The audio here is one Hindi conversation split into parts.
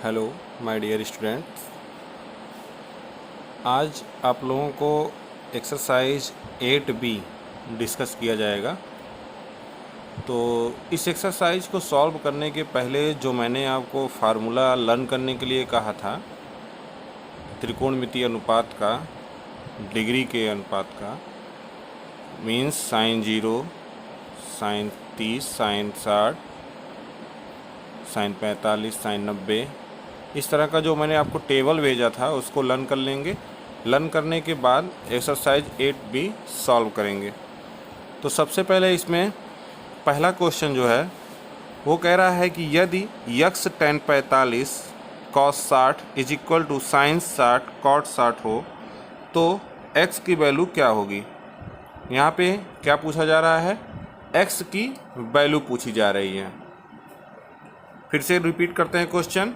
हेलो माय डियर स्टूडेंट्स, आज आप लोगों को एक्सरसाइज 8B डिस्कस किया जाएगा। तो इस एक्सरसाइज को सॉल्व करने के पहले जो मैंने आपको फार्मूला लर्न करने के लिए कहा था, त्रिकोणमितीय अनुपात का, डिग्री के अनुपात का, means sine 0, sine 30, sine 60, sine 45, sine 90, इस तरह का जो मैंने आपको टेबल भेजा था उसको लर्न कर लेंगे। लर्न करने के बाद एक्सरसाइज 8B सॉल्व करेंगे। तो सबसे पहले इसमें पहला क्वेश्चन जो है वो कह रहा है कि यदि यक्स tan 45 cos 60 is equal to sine 60 cot 60 हो तो x की वैल्यू क्या होगी। यहाँ पे क्या पूछा जा रहा है, x की वैल्यू पूछी जा रही है। फिर से रिपीट करते हैं क्वेश्चन।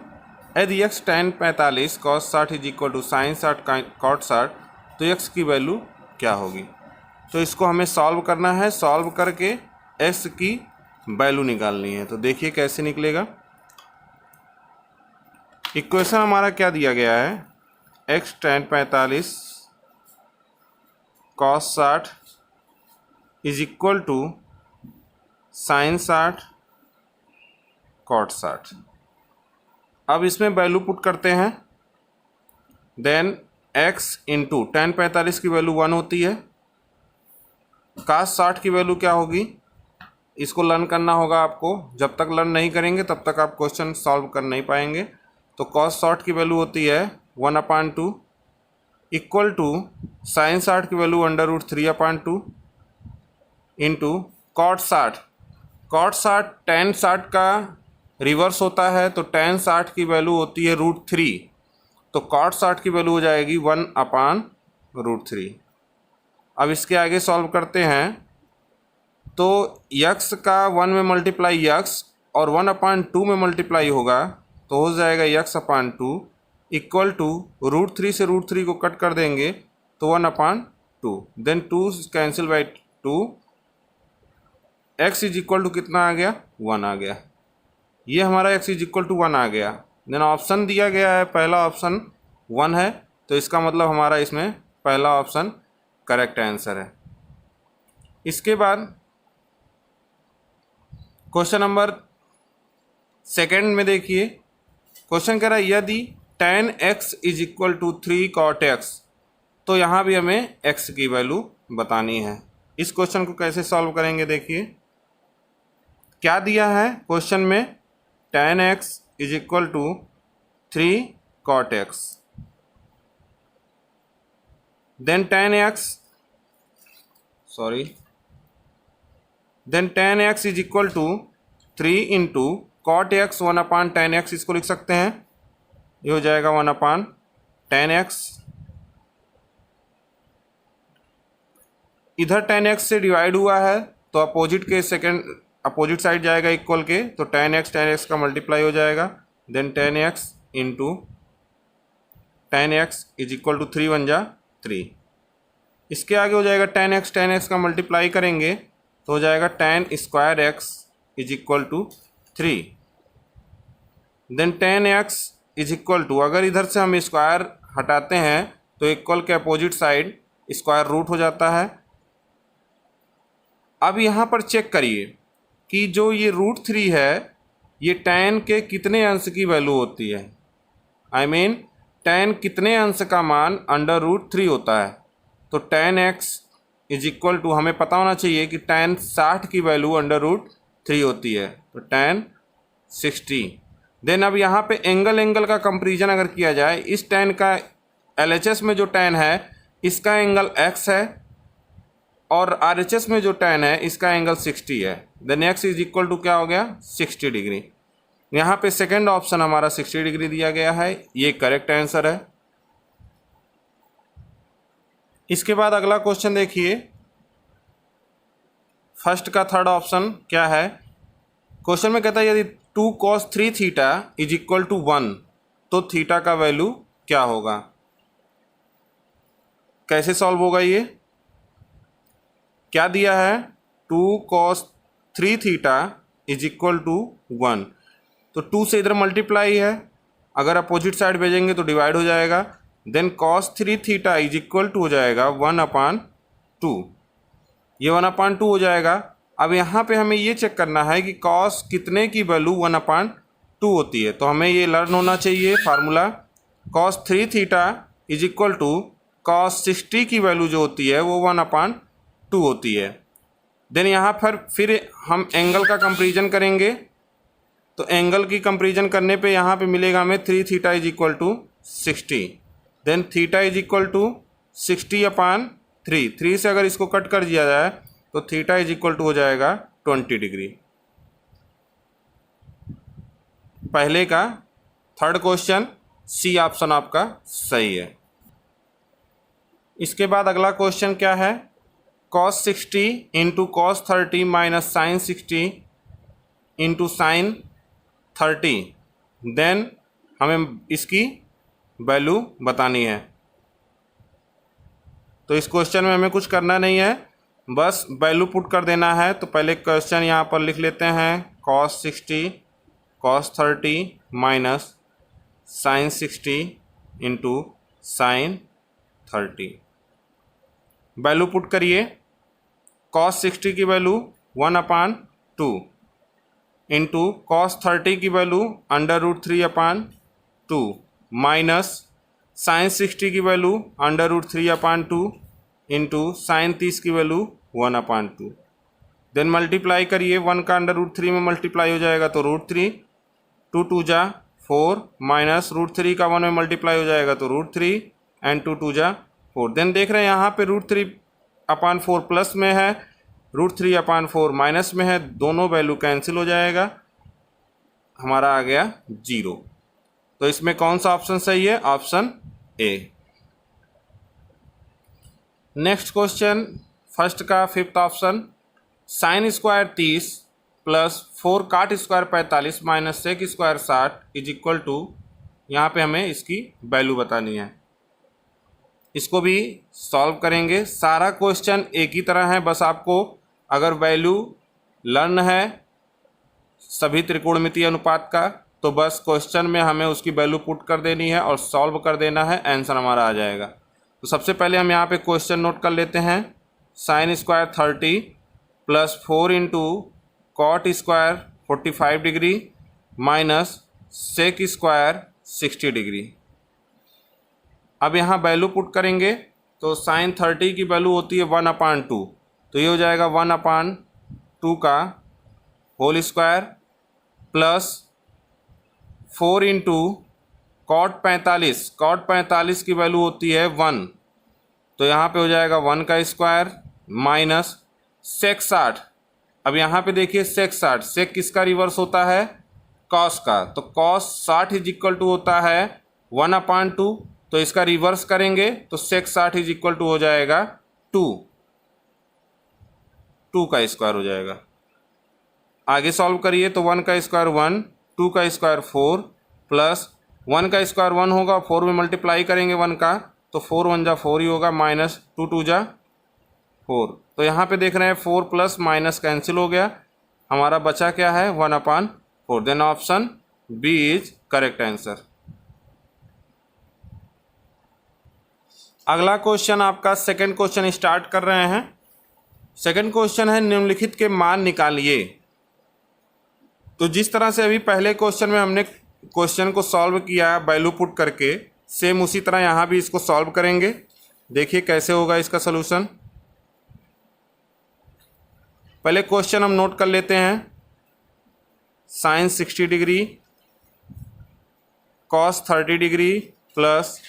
यदि x tan 45 cos 60 is equal to sine 60 cot 60 तो x की वैल्यू क्या होगी। तो इसको हमें सॉल्व करना है। सॉल्व करके x की वैल्यू निकालनी है। तो देखिए कैसे निकलेगा। इक्वेशन हमारा क्या दिया गया है, x tan 45 cos 60 is equal to sine 60 cot 60। अब इसमें वैल्यू पुट करते हैं। देन x इंटू tan 45 की वैल्यू 1 होती है, cos 60 की वैल्यू क्या होगी, इसको लर्न करना होगा आपको। जब तक लर्न नहीं करेंगे तब तक आप क्वेश्चन सॉल्व कर नहीं पाएंगे। तो cos 60 की वैल्यू होती है 1/2 इक्वल टू साइन 60 की value √3/2 into cot 60। cot 60 tan 60 का रिवर्स होता है, तो tan 60 की वैल्यू होती है √3, तो cot 60 की वैल्यू हो जाएगी 1/√3। अब इसके आगे सॉल्व करते हैं। तो यक्स का 1 में मल्टीप्लाई यक्स और 1/2 में मल्टीप्लाई होगा तो हो जाएगा x/2 इक्वल टू √3 से √3 को कट कर देंगे तो 1/2। Then 2 cancel by 2, x is equal to कितना आ गया, 1 आ गया। ये हमारा x इज इक्वल टू 1 आ गया। देन ऑप्शन दिया गया है, पहला ऑप्शन 1 है, तो इसका मतलब हमारा इसमें पहला ऑप्शन करेक्ट आंसर है। इसके बाद क्वेश्चन नंबर सेकेंड में देखिए, क्वेश्चन कह रहा है यदि tan x is equal to 3 cot x, तो यहाँ भी हमें x की वैल्यू बतानी है। इस क्वेश्चन को कैसे सॉल्व करेंगे, देखिए क्या दिया है क्वेश्चन में, tan x is equal to 3 cot x, then tan x is equal to 3 into cot x 1/tan x, इसको लिख सकते हैं, ये हो जाएगा 1/tan x। इधर tan x से डिवाइड हुआ है तो अपोजिट साइड जाएगा इक्वल के, तो tan x का मल्टीप्लाई हो जाएगा। Then tan x into tan x is equal to 3 1 जा 3। इसके आगे हो जाएगा tan x का मल्टीप्लाई करेंगे तो हो जाएगा tan square x is equal to 3। Then tan x is equal to, अगर इधर से हम स्क्वायर हटाते हैं तो इक्वल के अपोजिट साइड स्क्वायर रूट हो जाता है। अब यहाँ पर चेक करिए कि जो ये √3 है ये tan के कितने अंश की वैल्यू होती है, आई मीन tan कितने अंश का मान √3 होता है। तो tan x is equal to, हमें पता होना चाहिए कि tan 60 की वैल्यू √3 होती है, तो tan 60। देन अब यहाँ पे एंगल का कंपेरिजन अगर किया जाए, इस tan का LHS में जो tan है इसका एंगल x है और RHS में जो tan है इसका एंगल 60 है। Then x is equal to क्या हो गया, 60 डिग्री। यहाँ पे सेकेंड ऑप्शन हमारा 60 डिग्री दिया गया है, ये करेक्ट आंसर है। इसके बाद अगला क्वेश्चन देखिए, फर्स्ट का थर्ड ऑप्शन क्या है। क्वेश्चन में कहता है यदि 2 cos 3 theta is equal to 1 तो थीटा का वैल्यू क्या होगा। कैसे सॉल्व होगा, ये क्या दिया है, 2 cos 3 theta is equal to 1, तो 2 से इधर मल्टीप्लाई है अगर अपोजिट साइड भेजेंगे तो डिवाइड हो जाएगा। Then cos 3 theta is equal to हो जाएगा 1/2, ये 1/2 हो जाएगा। अब यहाँ पे हमें ये चेक करना है कि cos कितने की वैल्यू 1/2 होती है, तो हमें ये लर्न होना चाहिए formula. cos 3 theta is equal to cos 60 की वैल्यू जो होती है वो 1/2 होती है। देन यहाँ पर फिर हम एंगल का कंपेरिजन करेंगे, तो एंगल की कंपेरिजन करने पे यहाँ पे मिलेगा हमें 3 theta is equal to 60। Then theta is equal to 60/3, 3 से अगर इसको कट कर दिया जाए तो थीटा इज इक्वल टू हो जाएगा 20 डिग्री। पहले का थर्ड क्वेश्चन सी ऑप्शन आपका सही है। इसके बाद अगला क्वेश्चन क्या है, cos 60 into cos 30 minus sine 60 into sine 30। देन हमें इसकी वैल्यू बतानी है। तो इस क्वेश्चन में हमें कुछ करना नहीं है, बस वैल्यू पुट कर देना है। तो पहले क्वेश्चन यहाँ पर लिख लेते हैं, cos 60 cos 30 minus sine 60 into sine 30। Value put करिए। cos 60 की वैल्यू 1/2 इंटू cos 30 की वैल्यू √3/2 माइनस साइन 60 की वैल्यू √3/2 इंटू साइन 30 की वैल्यू 1/2। देन मल्टीप्लाई करिए, 1 का √3 में मल्टीप्लाई हो जाएगा तो √3, 2 2 जा 4 माइनस √3 का 1 में मल्टीप्लाई हो जाएगा तो √3 एंड 2 2 जा 4। देन देख रहे हैं यहाँ पे √3/4 प्लस में है, √3/4 माइनस में है, दोनों वैल्यू कैंसिल हो जाएगा, हमारा आ गया 0। तो इसमें कौन सा ऑप्शन सही है, option A. Next question first का fifth option, sine square 30 plus 4 cot square 45 minus sec square 60 is equal to, यहाँ पे हमें इसकी वैल्यू बतानी है। इसको भी सॉल्व करेंगे। सारा क्वेश्चन एक ही तरह है, बस आपको अगर वैल्यू लर्न है सभी त्रिकोणमितीय अनुपात का तो बस क्वेश्चन में हमें उसकी वैल्यू पुट कर देनी है और सॉल्व कर देना है, आंसर हमारा आ जाएगा। तो सबसे पहले हम यहाँ पे क्वेश्चन नोट कर लेते हैं, sine square 30 plus 4 into cot square 45 degree minus sec square 60 degree. अब यहाँ वैल्यू पुट करेंगे तो साइन 30 की वैल्यू होती है 1/2, तो ये हो जाएगा 1/2 का whole square plus 4 into cot 45 की वैल्यू होती है 1, तो यहाँ पे हो जाएगा 1 का स्क्वायर माइनस सेक 60। अब यहाँ पे देखिए सेक 60, सेक किसका रिवर्स होता है, कॉस का, तो कॉस 60 इज इक्वल टू होता है 1/2, तो इसका रिवर्स करेंगे तो सेक 60 इज इक्वल टू हो जाएगा 2 का स्क्वायर हो जाएगा। आगे सॉल्व करिए तो 1 का स्क्वायर 1, 2 का स्क्वायर 4 प्लस 1 का स्क्वायर 1 होगा, 4 में मल्टीप्लाई करेंगे 1 का तो 4 1 जा 4 ही होगा, माइनस 2 2 जा 4। तो यहाँ पे देख रहे हैं 4 प्लस माइनस कैंसिल हो गया, हमारा बचा क्या है 1/4। Then option B is correct answer. अगला क्वेश्चन आपका सेकंड क्वेश्चन स्टार्ट कर रहे हैं। सेकंड क्वेश्चन है, निम्नलिखित के मान निकालिए। तो जिस तरह से अभी पहले क्वेश्चन में हमने क्वेश्चन को सॉल्व किया वैल्यू पुट करके, सेम उसी तरह यहाँ भी इसको सॉल्व करेंगे। देखिए कैसे होगा इसका सलूशन। पहले क्वेश्चन हम नोट कर लेते हैं, sine 60 degree cos 30 degree plus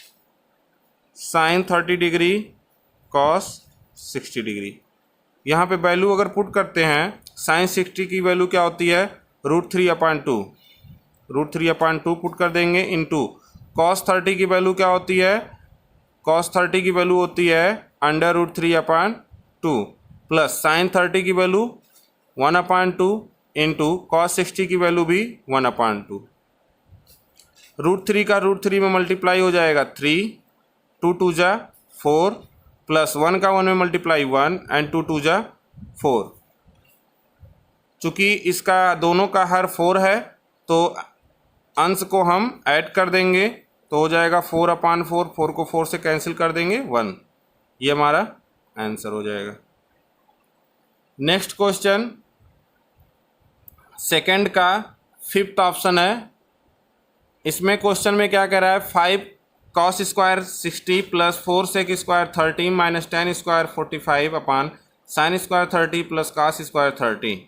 sine 30 degree cos 60 degree. यहाँ पे वैल्यू अगर पुट करते हैं, साइन 60 की वैल्यू क्या होती है √3/2 पुट कर देंगे इंटू कॉस 30 की वैल्यू क्या होती है, कॉस 30 की वैल्यू होती है √3/2 प्लस साइन 30 की वैल्यू 1/2 इंटू कॉस 60 की वैल्यू भी 1/2। √3 का √3 में मल्टीप्लाई हो जाएगा 3, 2 2 जा 4 प्लस 1 का 1 में मल्टीप्लाई 1 एंड 2 2 जा 4। चूँकि इसका दोनों का हर 4 है तो अंश को हम ऐड कर देंगे तो हो जाएगा 4/4, 4 को 4 से कैंसिल कर देंगे 1, ये हमारा आंसर हो जाएगा। नेक्स्ट क्वेश्चन सेकंड का 5th ऑप्शन है। इसमें क्वेश्चन में क्या कह रहा है, 5 cos square 60 plus 4 sec square 30 minus 10 square 45 अपान sine square 30 plus cos square 30।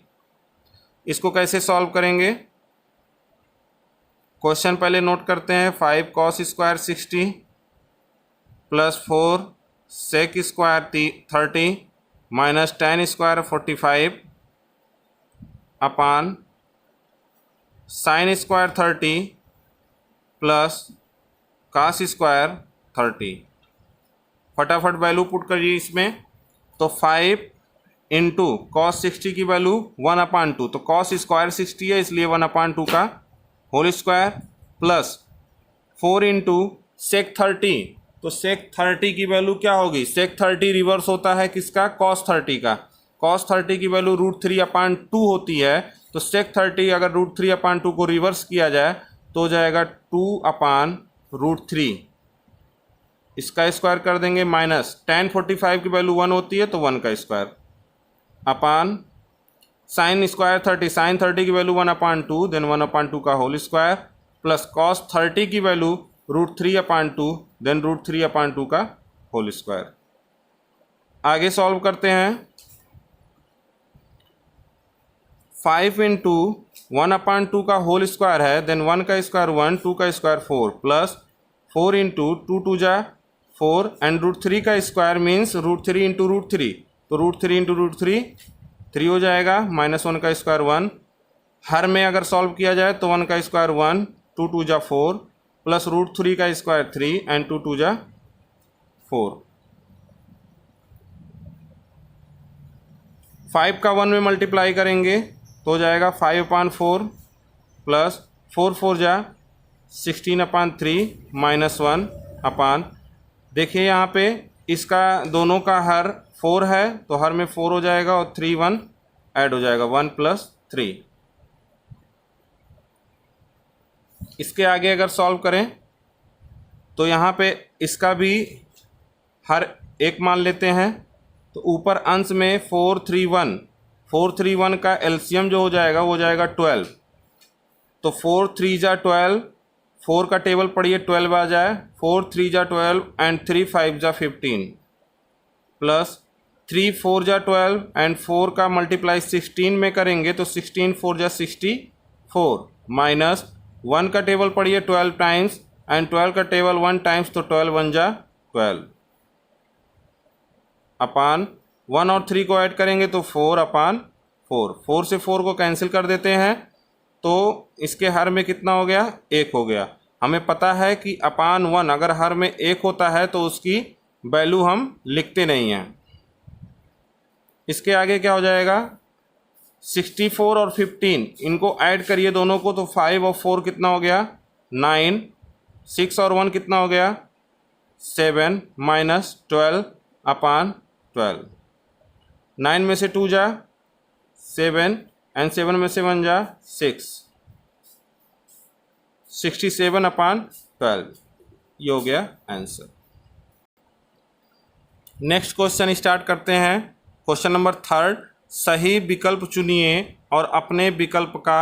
इसको कैसे सॉल्व करेंगे, क्वेश्चन पहले नोट करते हैं। 5 cos square 60 plus 4 sec square 30 minus 10 square 45 अपान sine square 30 plus cos square 30। फटाफट वैल्यू पुट करिए इसमें। तो 5 इंटू कॉस 60 की वैल्यू 1/2, तो cos स्क्वायर 60 है इसलिए 1/2 का whole square, plus 4 into sec 30, तो सेक 30 की वैल्यू क्या होगी, सेक 30 रिवर्स होता है किसका, cos 30 का। cos 30 की वैल्यू √3/2 होती है, तो सेक 30 अगर √3/2 को रिवर्स किया जाए तो हो जाएगा 2/√3। इसका स्क्वायर कर देंगे, माइनस tan 45 की वैल्यू 1 होती है तो 1 का square upon sine square 30, sine 30 की वैल्यू 1/2, देन 1/2 का होल स्क्वायर, प्लस cos 30 की वैल्यू √3/2, देन √3/2 का होल स्क्वायर। आगे सॉल्व करते हैं। 5 इंटू 1/2 का होल स्क्वायर है, देन 1 का स्क्वायर 1, 2 का स्क्वायर 4, प्लस 4 इंटू 2 2 जा 4 एंड √3 का स्क्वायर मीन्स √3 इंटू √3, तो √3 इंटू √3 3 हो जाएगा, माइनस 1 का स्क्वायर 1। हर में अगर सॉल्व किया जाए तो 1 का स्क्वायर 1, 2 2 जा 4, प्लस √3 का स्क्वायर 3 एंड 2 2 जा 4। 5 का 1 में मल्टीप्लाई करेंगे तो हो जाएगा 5/4 प्लस 4 4 जा 16/3 माइनस 1 अपान, देखिए यहाँ पे इसका दोनों का हर 4 है तो हर में 4 हो जाएगा और 3 1 ऐड हो जाएगा, 1 + 3। इसके आगे अगर सॉल्व करें तो यहाँ पे इसका भी हर एक मान लेते हैं, तो ऊपर अंश में 4 3 1, 4 3 1 का एलसीएम जो हो जाएगा वो हो जाएगा 12, तो 4 3 जा 12, 4 का टेबल पढ़िए 12 आ जाए, 4 3 जा 12 एंड 3 5 जा 15, प्लस 3 4 जा 12 एंड 4 का मल्टीप्लाई 16 में करेंगे तो 16 4 जा 64, माइनस 1 का टेबल पढ़िए 12 टाइम्स एंड 12 का टेबल 1 टाइम्स, तो 12 1 जा 12 अपान 1 और 3 को ऐड करेंगे तो 4/4, 4 से 4 को कैंसिल कर देते हैं तो इसके हर में कितना हो गया, 1 हो गया। हमें पता है कि अपान 1 अगर हर में 1 होता है तो उसकी वैल्यू हम लिखते नहीं हैं। इसके आगे क्या हो जाएगा, 64 और 15 इनको ऐड करिए दोनों को, तो 5 और 4 कितना हो गया 9, 6 और 1 कितना हो गया 7, माइनस 12/12, 9 में से 2 जा 7 एंड 7 में से 1 जा 6, 67/12, ये हो गया आंसर। नेक्स्ट क्वेश्चन स्टार्ट करते हैं। क्वेश्चन नंबर 3, सही विकल्प चुनिए और अपने विकल्प का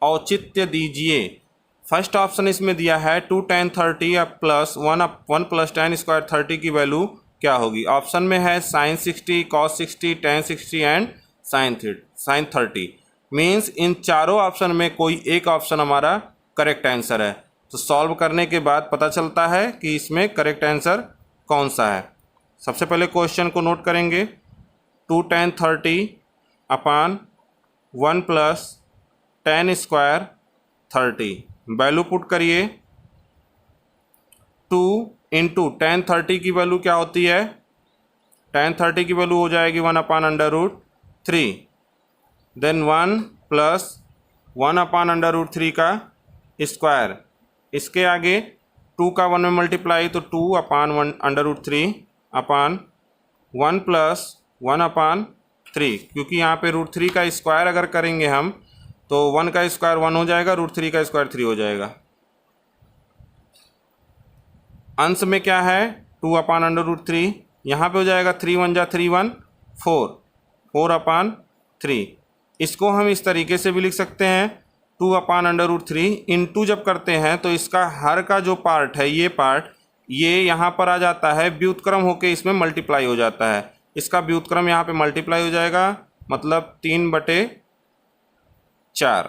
औचित्य दीजिए। फर्स्ट ऑप्शन इसमें दिया है 2 tan 30 प्लस 1 + tan स्क्वायर 30 की वैल्यू क्या होगी। ऑप्शन में है sin 60, cos 60, tan 60 and sin 30। Means in चारों ऑप्शन में कोई एक ऑप्शन हमारा करेक्ट आंसर है। तो सॉल्व करने के बाद पता चलता है कि इसमें करेक्ट आंसर कौन सा है। सबसे पहले क्वेश्चन को नोट करेंगे, 2 tan 30 अपान 1 + tan स्क्वायर 30, वैल्यू पुट करिए। 2 इंटू tan 30 की वैल्यू क्या होती है, tan 30 की वैल्यू हो जाएगी 1/√3, देन 1 + 1/√3 का स्क्वायर। इसके आगे 2 का 1 में मल्टीप्लाई तो 2/√3 अपान 1 + 1/3, क्योंकि यहाँ पे √3 का स्क्वायर अगर करेंगे हम तो 1 का स्क्वायर 1 हो जाएगा, √3 का स्क्वायर 3 हो जाएगा। अंश में क्या है 2/√3, यहाँ पे हो जाएगा 3 1 जा 3 1 4, 4/3। इसको हम इस तरीके से भी लिख सकते हैं 2/√3 इंटू जब करते हैं तो इसका हर का जो पार्ट है ये पार्ट ये यहाँ पर आ जाता है, व्युत्क्रम होके इसमें मल्टीप्लाई हो जाता है। इसका व्युत्क्रम यहाँ पे मल्टीप्लाई हो जाएगा, मतलब 3/4।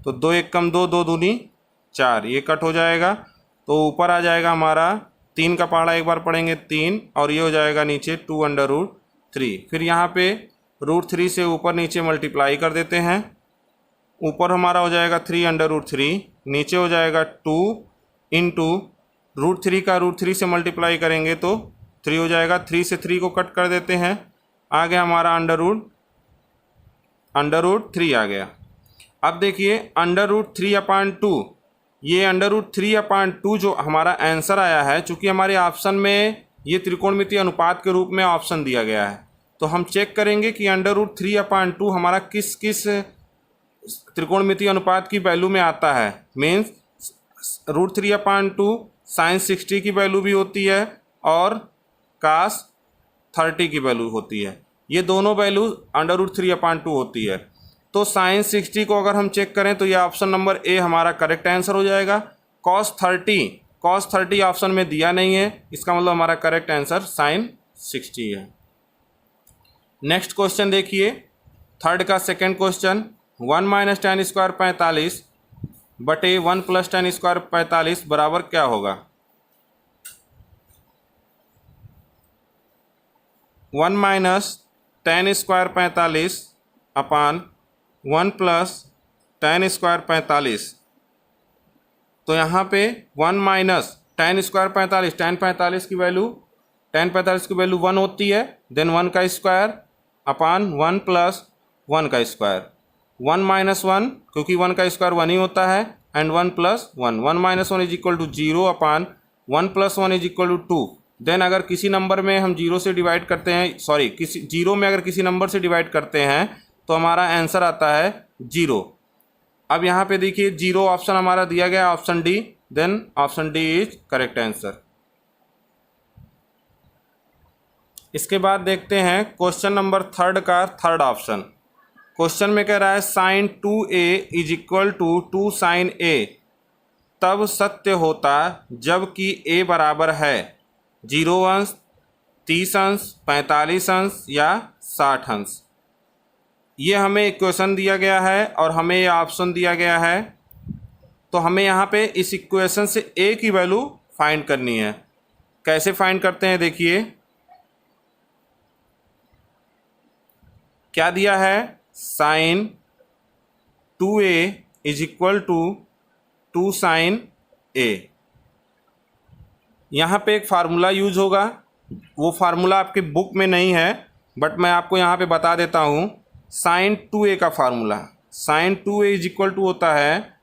तो 2 1 कम 2, 2 दूनी 4, ये कट हो जाएगा। तो ऊपर आ जाएगा हमारा 3 का पहाड़ा एक बार पढ़ेंगे 3, और ये हो जाएगा नीचे 2/√3। फिर यहाँ पे √3 से ऊपर नीचे मल्टीप्लाई कर देते हैं। ऊपर हमारा हो जाएगा 3/√3, नीचे हो जाएगा 2 इंटू √3 का √3 से मल्टीप्लाई करेंगे तो 3 हो जाएगा। 3 से 3 को कट कर देते हैं, आ गया हमारा √3 आ गया। अब देखिए √3/2, ये √3/2 जो हमारा आंसर आया है, चूँकि हमारे ऑप्शन में ये त्रिकोणमितीय अनुपात के रूप में ऑप्शन दिया गया है, तो हम चेक करेंगे कि √3/2 हमारा किस किस त्रिकोणमितीय अनुपात की वैल्यू में आता है। मीन्स √3/2 sin 60 की वैल्यू भी होती है और cos 30 की वैल्यू होती है। ये दोनों वैल्यू √3/2 होती है। तो sin 60 को अगर हम चेक करें तो ये ऑप्शन नंबर ए हमारा करेक्ट आंसर हो जाएगा। cos 30 ऑप्शन में दिया नहीं है, इसका मतलब हमारा करेक्ट आंसर sin 60 है। नेक्स्ट क्वेश्चन देखिए, थर्ड का सेकेंड क्वेश्चन, 1 - tan² 45 बटे 1 + tan² 45 बराबर क्या होगा। 1 - tan² 45 अपान 1 + tan² 45। तो यहाँ पे 1 - tan² 45, tan 45 की वैल्यू 1 होती है, देन 1 का स्क्वायर अपान 1 + 1 का स्क्वायर। 1 - 1 क्योंकि 1 का स्क्वायर 1 ही होता है, एंड 1 + 1, 1 - 1 = 0 अपान 1 + 1 = 2। देन अगर किसी नंबर में हम जीरो से डिवाइड करते हैं, सॉरी किसी जीरो में अगर किसी नंबर से डिवाइड करते हैं तो हमारा आंसर आता है 0। अब यहाँ पे देखिए 0 ऑप्शन हमारा दिया गया, option D, then option D is correct answer. इसके बाद देखते हैं क्वेश्चन नंबर थर्ड का थर्ड ऑप्शन। क्वेश्चन में कह रहा है sin 2a = 2 sin a तब सत्य होता जबकि a बराबर है 0 अंश, 30 अंश, 45 अंश या 60 अंश। ये हमें इक्वेशन दिया गया है और हमें ये ऑप्शन दिया गया है। तो हमें यहाँ पे इस इक्वेशन से a की वैल्यू फाइंड करनी है। कैसे फाइंड करते हैं देखिए, क्या दिया है, sin 2a = 2 sin a। यहाँ पे एक फार्मूला यूज होगा, वो फार्मूला आपके बुक में नहीं है बट मैं आपको यहाँ पे बता देता हूँ। sin 2a का फार्मूला, sin 2a = होता है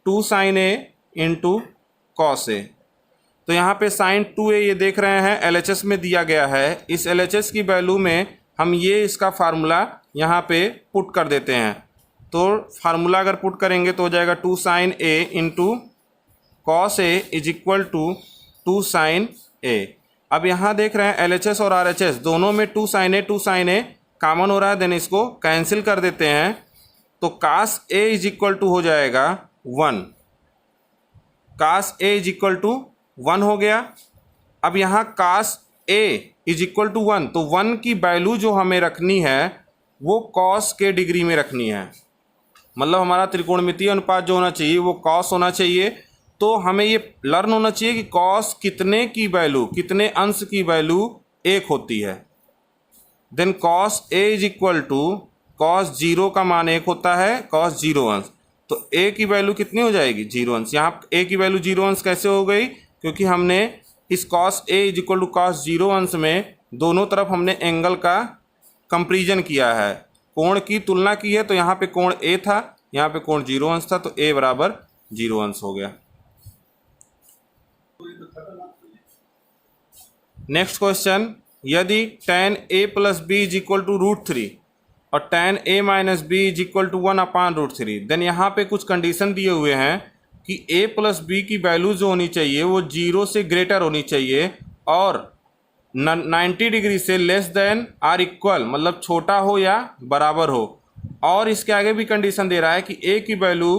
2 sin a × cos a। तो यहाँ पे sin 2a ये देख रहे हैं LHS में दिया गया है। इस LHS की वैल्यू में हम ये इसका फार्मूला यहाँ पे पुट कर देते हैं। तो फार्मूला अगर पुट करेंगे तो हो जाएगा 2 sin a × cos a = 2 sin a। अब यहाँ देख रहे हैं LHS और RHS दोनों में 2 sin a कॉमन हो रहा है, देन इसको कैंसिल कर देते हैं। तो cos a = हो जाएगा 1, cos a = 1 हो गया। अब यहाँ cos a = 1, तो 1 की वैल्यू जो हमें रखनी है वो cos के डिग्री में रखनी है। मतलब हमारा त्रिकोणमितीय अनुपात जो होना चाहिए वो cos होना चाहिए। तो हमें ये लर्न होना चाहिए कि cos कितने की वैल्यू, कितने अंश की वैल्यू 1 होती है। देन cos a = cos 0 का मान 1 होता है, cos 0 अंश। तो a की वैल्यू कितनी हो जाएगी, 0 अंश। यहाँ a की वैल्यू 0 अंश कैसे हो गई, क्योंकि हमने इस cos a = cos 0 अंश में दोनों तरफ हमने एंगल का कंपेरिजन किया है, कोण की तुलना की है। तो यहाँ पे कोण a था, यहाँ पे कोण 0 अंश था, तो a बराबर 0 अंश हो गया। नेक्स्ट क्वेश्चन, यदि tan a + b = √3 और tan a - b = 1/√3, देन यहाँ पे कुछ कंडीशन दिए हुए हैं कि a प्लस बी की वैल्यू जो होनी चाहिए वो 0 से ग्रेटर होनी चाहिए और 90 डिग्री से लेस देन आर इक्वल, मतलब छोटा हो या बराबर हो। और इसके आगे भी कंडीशन दे रहा है कि a की वैल्यू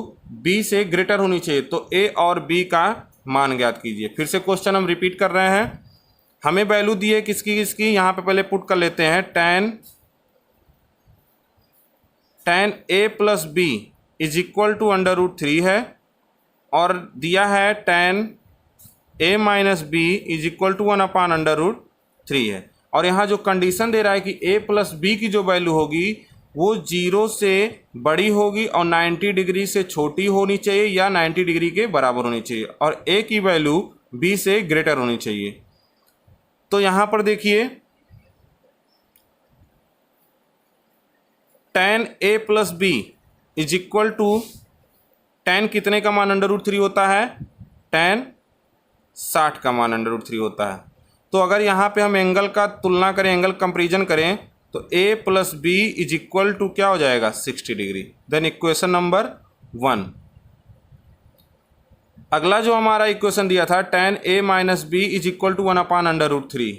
b से ग्रेटर होनी चाहिए। तो a और b का मान ज्ञात कीजिए। फिर से क्वेश्चन हम रिपीट कर रहे हैं। हमें वैल्यू दी है किसकी किसकी, यहाँ पे पहले पुट कर लेते हैं। tan a plus b is equal to √3 है और दिया है tan a minus b is equal to 1/√3 है। और यहाँ जो कंडीशन दे रहा है कि a प्लस बी की जो वैल्यू होगी वो 0 से बड़ी होगी और 90 डिग्री से छोटी होनी चाहिए या 90 डिग्री के बराबर होनी चाहिए और a की वैल्यू b से ग्रेटर होनी चाहिए। तो यहाँ पर देखिए tan a plus b is equal to tan कितने का मान √3 होता है, tan 60 का मान √3 होता है। तो अगर यहाँ पे हम एंगल का तुलना करें, एंगल कंपेरिजन करें, तो a plus b is equal to क्या हो जाएगा 60 डिग्री। Then equation number 1। अगला जो हमारा इक्वेशन दिया था tan a minus b is equal to 1/√3।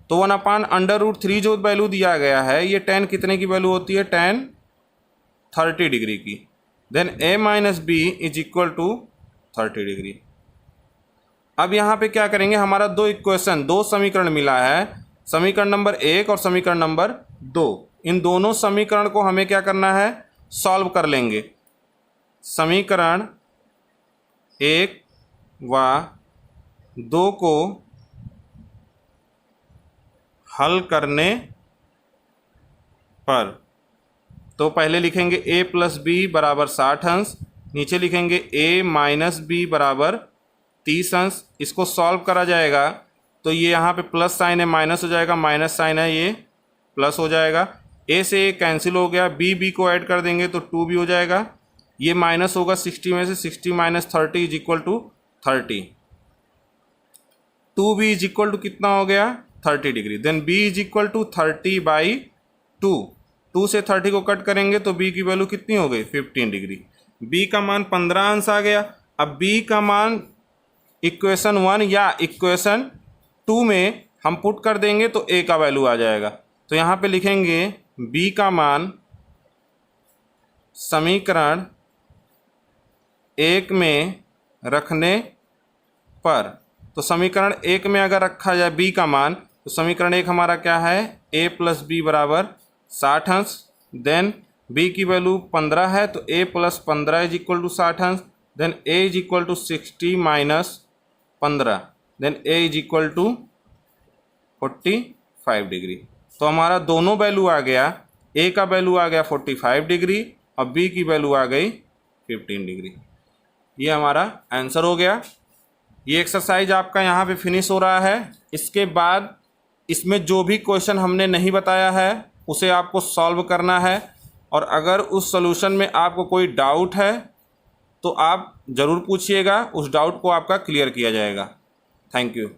तो 1/√3 जो वैल्यू दिया गया है ये tan कितने की वैल्यू होती है, tan 30 डिग्री की। Then a minus b is equal to 30 degree. अब यहाँ पे क्या करेंगे, हमारा दो समीकरण मिला है, समीकरण नंबर 1 और समीकरण नंबर 2। इन दोनों समीकरण को हमें क्या करना है, सॉल्व कर लेंगे। समीकरण 1 व 2 को हल करने पर तो पहले लिखेंगे a प्लस बी बराबर 60 अंश, नीचे लिखेंगे a माइनस बी बराबर 30 अंश। इसको सॉल्व करा जाएगा तो ये यहाँ पे प्लस साइन है माइनस हो जाएगा, माइनस साइन है ये प्लस हो जाएगा। a से a कैंसिल हो गया, b को ऐड कर देंगे तो 2 भी हो जाएगा। ये माइनस होगा 60 में से, 60 minus 30 is equal to 30। 2b is equal to कितना हो गया 30 degree. Then b is equal to 30/2। 2 से 30 को कट करेंगे तो b की वैल्यू कितनी हो गई 15 डिग्री। b का मान 15 अंश आ गया। अब b का मान इक्वेशन 1 या इक्वेशन 2 में हम पुट कर देंगे तो a का वैल्यू आ जाएगा। तो यहाँ पे लिखेंगे b का मान समीकरण 1 में रखने पर, तो समीकरण 1 में अगर रखा जाए b का मान तो समीकरण 1 हमारा क्या है, a प्लस बी बराबर 60 अंश। देन b की वैल्यू 15 है तो a plus 15 is equal to 60 अंश। Then a is equal to 60 minus 15, then a is equal to 45 degree. तो हमारा दोनों वैल्यू आ गया, a का वैल्यू आ गया 45 डिग्री और b की वैल्यू आ गई 15 डिग्री। ये हमारा आंसर हो गया। ये एक्सरसाइज आपका यहाँ पे फिनिश हो रहा है। इसके बाद इसमें जो भी क्वेश्चन हमने नहीं बताया है उसे आपको सॉल्व करना है और अगर उस सॉल्यूशन में आपको कोई डाउट है तो आप ज़रूर पूछिएगा, उस डाउट को आपका क्लियर किया जाएगा। Thank you.